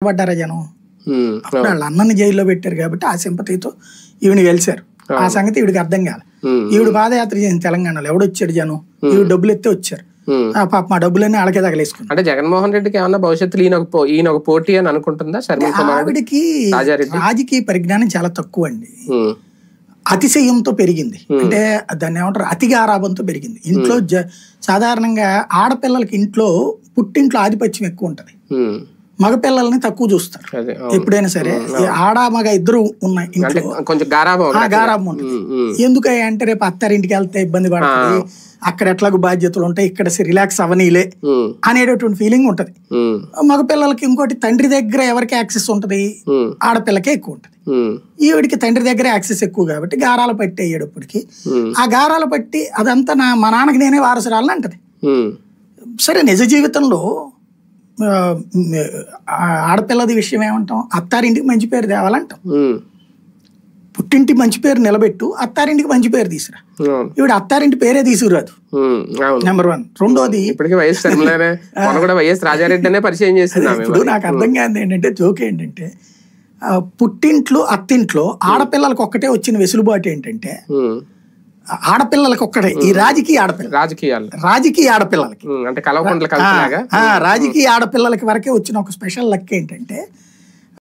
పడ్డారా జనం. అప్పుడు వాళ్ళ అన్నని జైల్లో పెట్టారు కాబట్టి ఆ సింపతితో ఈవిని గెలిచారు. ఆ సంగతి ఈవిడికి అర్థం కాదు. ఈవిడ పాదయాత్ర చేసింది తెలంగాణలో, ఎవడొచ్చాడు జనం, ఈవిడ డబ్బులు ఎత్తే వచ్చారు. పాప మా డబ్బులన్నీ వాళ్ళకే తగలేసుకున్నారు. అంటే జగన్మోహన్ రెడ్డికి ఏమన్నా భవిష్యత్తులో ఈయన ఒక పోటీ అని అనుకుంటుందా? ఆవిడికి రాజకీయ పరిజ్ఞానం చాలా తక్కువ అండి. అతిశయంతో పెరిగింది, అంటే దాన్ని ఏమంటారు, అతిగారాభంతో పెరిగింది. ఇంట్లో సాధారణంగా ఆడపిల్లలకి ఇంట్లో పుట్టింట్లో ఆధిపత్యం ఎక్కువ ఉంటది, మగపిల్లల్ని తక్కువ చూస్తారు ఎప్పుడైనా సరే. ఆడ మగ ఇద్దరు ఉన్నాయి ఇంట్లో, గారాభం ఉంటుంది. ఎందుకంటే రేపు అత్తారింటికి వెళ్తే ఇబ్బంది పడుతుంది, అక్కడ ఎట్లాగో బాధ్యతలు ఉంటాయి, ఇక్కడ రిలాక్స్ అవనీలే అనేటటువంటి ఫీలింగ్ ఉంటది. మగపిల్లలకి ఇంకోటి, తండ్రి దగ్గర ఎవరికి యాక్సెస్ ఉంటది, ఆడపిల్లకే ఎక్కువ ఉంటది. ఈవిడికి తండ్రి దగ్గర యాక్సెస్ ఎక్కువ కాబట్టి గారాల పట్టి అయ్యేటప్పటికి ఆ గారాల పట్టి అదంతా మా నాన్నకి నేనే వారసురాలని అంటది. సరే, నిజ జీవితంలో ఆడపిల్లది విషయం ఏమంటాం, అత్తారింటికి మంచి పేరు తేవాలంటాం. పుట్టింటి మంచి పేరు నిలబెట్టు, అత్తారింటికి మంచి పేరు తీసుకురా. ఇవిడ అత్తారింటి పేరే తీసుకురాదు, నెంబర్ 1. రెండోది, ఇప్పుడు నాకు అర్థం కాదు ఏంటంటే, జోక్ ఏంటంటే, పుట్టింట్లో అత్తింట్లో ఆడపిల్లలకు ఒక్కటే వచ్చిన వెసులుబాటు ఏంటంటే, ఆడపిల్లలకి ఒక్కటే ఈ రాజకీయ ఆడపిల్లలకి అంటే రాజకీయ ఆడపిల్లలకి వరకే వచ్చిన ఒక స్పెషల్ లక్ ఏంటంటే,